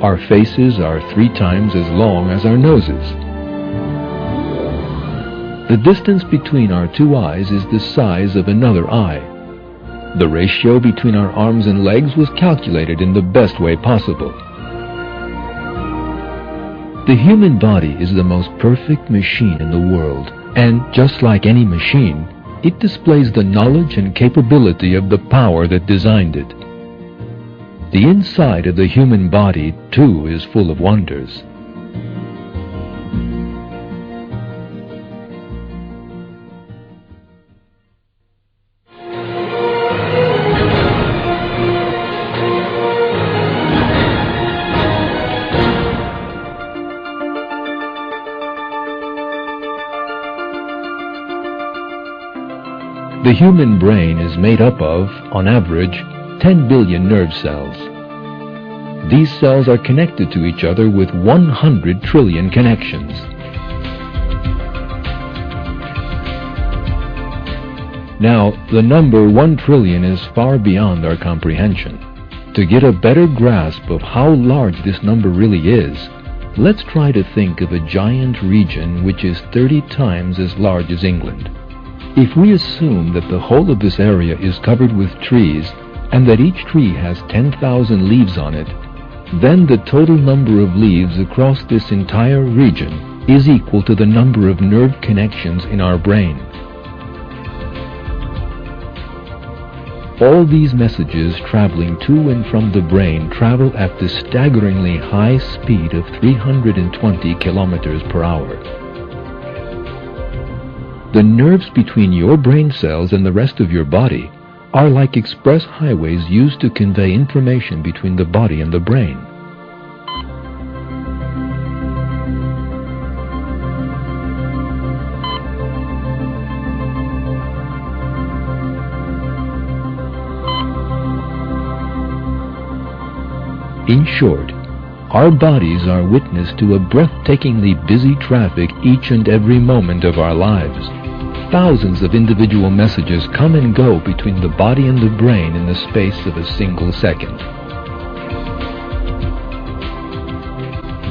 Our faces are 3 times as long as our noses. The distance between our 2 eyes is the size of another eye. The ratio between our arms and legs was calculated in the best way possible. The human body is the most perfect machine in the world, and just like any machine, it displays the knowledge and capability of the power that designed it. The inside of the human body, too, is full of wonders. The human brain is made up of, on average, 10 billion nerve cells. These cells are connected to each other with 100 trillion connections. Now, the number 1 trillion is far beyond our comprehension. To get a better grasp of how large this number really is, let's try to think of a giant region which is 30 times as large as England. If we assume that the whole of this area is covered with trees, and that each tree has 10,000 leaves on it, then the total number of leaves across this entire region is equal to the number of nerve connections in our brain. All these messages traveling to and from the brain travel at the staggeringly high speed of 320 kilometers per hour. The nerves between your brain cells and the rest of your body are like express highways used to convey information between the body and the brain. In short, our bodies are witness to a breathtakingly busy traffic each and every moment of our lives. Thousands of individual messages come and go between the body and the brain in the space of a single second.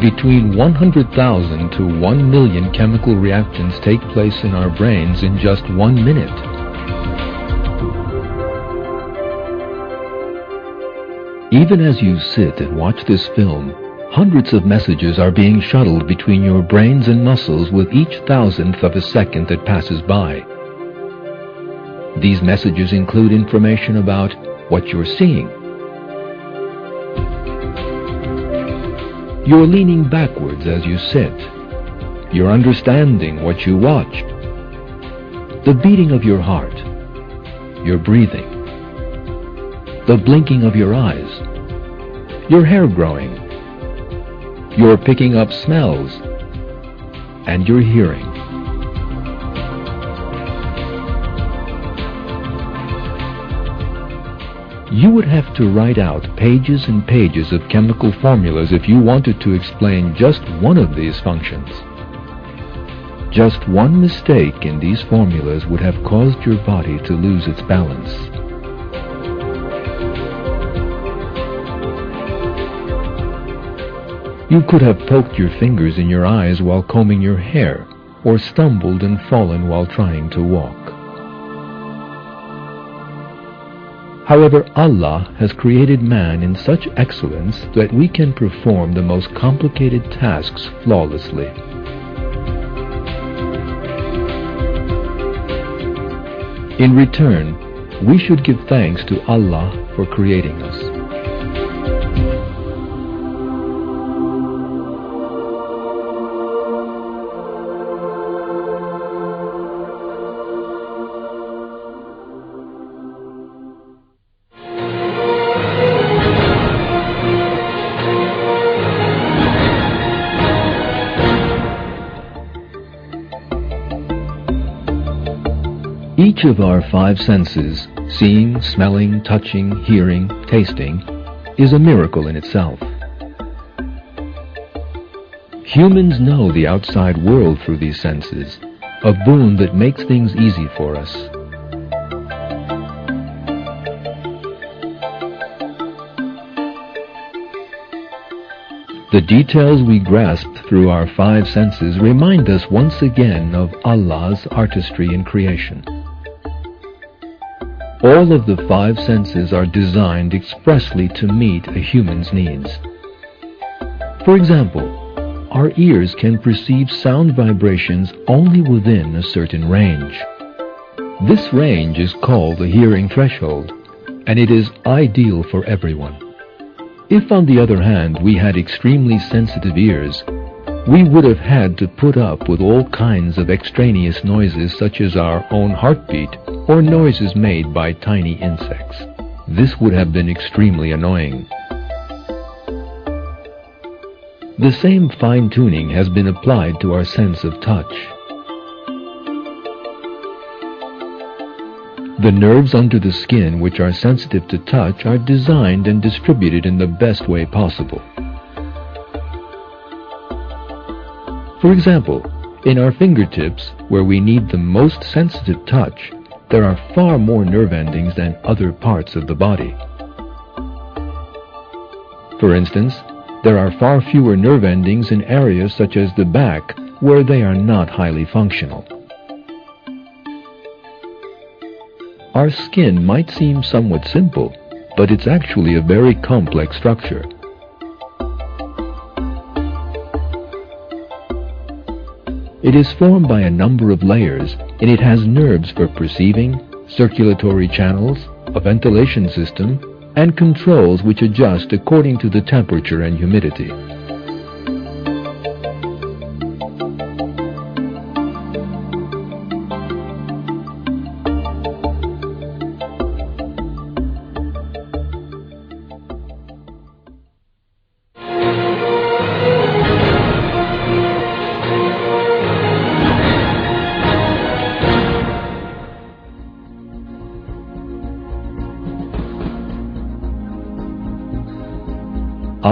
Between 100,000 to 1 million chemical reactions take place in our brains in just 1 minute. Even as you sit and watch this film, hundreds of messages are being shuttled between your brains and muscles with each thousandth of a second that passes by. These messages include information about what you're seeing. You're leaning backwards as you sit. You're understanding what you watch. The beating of your heart. Your breathing. The blinking of your eyes. Your hair growing. You're picking up smells, and you're hearing. You would have to write out pages and pages of chemical formulas if you wanted to explain just one of these functions. Just one mistake in these formulas would have caused your body to lose its balance. You could have poked your fingers in your eyes while combing your hair, or stumbled and fallen while trying to walk. However, Allah has created man in such excellence that we can perform the most complicated tasks flawlessly. In return, we should give thanks to Allah for creating us. Each of our 5 senses, seeing, smelling, touching, hearing, tasting, is a miracle in itself. Humans know the outside world through these senses, a boon that makes things easy for us. The details we grasp through our five senses remind us once again of Allah's artistry in creation. All of the five senses are designed expressly to meet a human's needs. For example, our ears can perceive sound vibrations only within a certain range. This range is called the hearing threshold, and it is ideal for everyone. If, on the other hand, we had extremely sensitive ears, we would have had to put up with all kinds of extraneous noises such as our own heartbeat or noises made by tiny insects. This would have been extremely annoying. The same fine-tuning has been applied to our sense of touch. The nerves under the skin which are sensitive to touch are designed and distributed in the best way possible. For example, in our fingertips, where we need the most sensitive touch, there are far more nerve endings than other parts of the body. For instance, there are far fewer nerve endings in areas such as the back, where they are not highly functional. Our skin might seem somewhat simple, but it's actually a very complex structure. It is formed by a number of layers, and it has nerves for perceiving, circulatory channels, a ventilation system, and controls which adjust according to the temperature and humidity.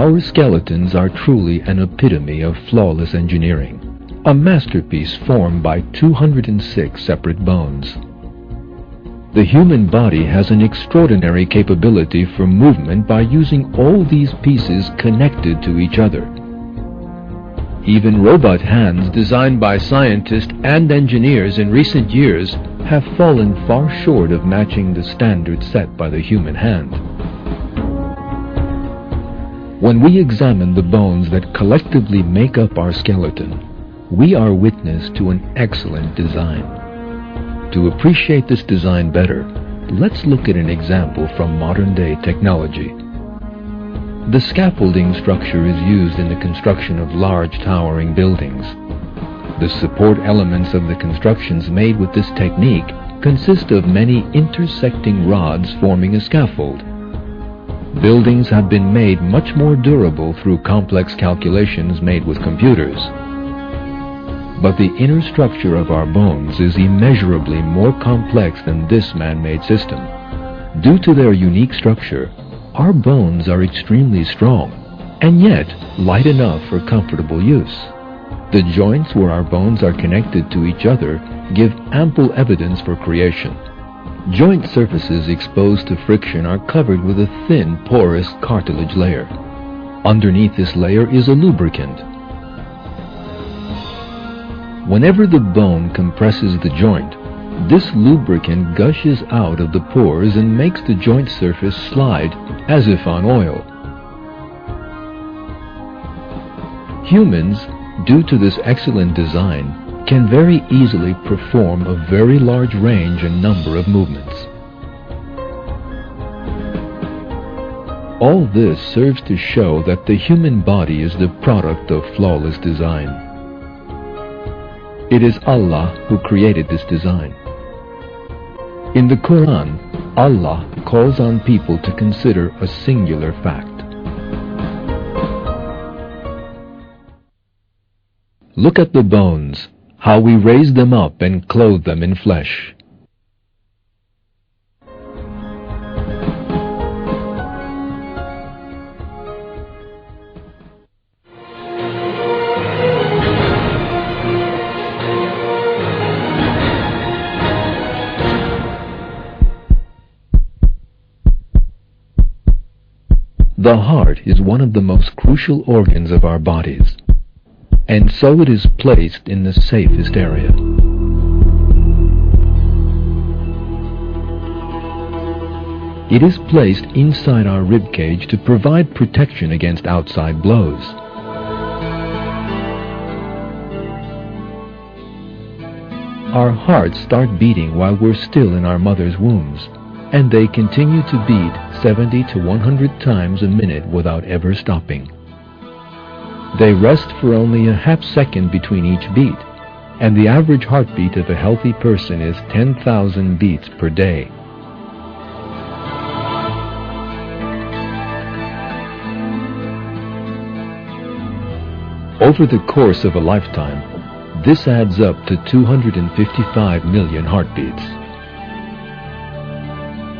Our skeletons are truly an epitome of flawless engineering, a masterpiece formed by 206 separate bones. The human body has an extraordinary capability for movement by using all these pieces connected to each other. Even robot hands designed by scientists and engineers in recent years have fallen far short of matching the standard set by the human hand. When we examine the bones that collectively make up our skeleton, we are witness to an excellent design. To appreciate this design better, let's look at an example from modern-day technology. The scaffolding structure is used in the construction of large towering buildings. The support elements of the constructions made with this technique consist of many intersecting rods forming a scaffold. Buildings have been made much more durable through complex calculations made with computers. But the inner structure of our bones is immeasurably more complex than this man-made system. Due to their unique structure, our bones are extremely strong, and yet light enough for comfortable use. The joints where our bones are connected to each other give ample evidence for creation. Joint surfaces exposed to friction are covered with a thin, porous cartilage layer. Underneath this layer is a lubricant. Whenever the bone compresses the joint, this lubricant gushes out of the pores and makes the joint surface slide as if on oil. Humans, due to this excellent design, can very easily perform a very large range and number of movements. All this serves to show that the human body is the product of flawless design. It is Allah who created this design. In the Quran, Allah calls on people to consider a singular fact. Look at the bones, how we raise them up and clothe them in flesh. The heart is one of the most crucial organs of our bodies, and so it is placed in the safest area. It is placed inside our rib cage to provide protection against outside blows. Our hearts start beating while we're still in our mother's wombs, and they continue to beat 70 to 100 times a minute without ever stopping. They rest for only a half second between each beat, and the average heartbeat of a healthy person is 10,000 beats per day. Over the course of a lifetime, this adds up to 255 million heartbeats.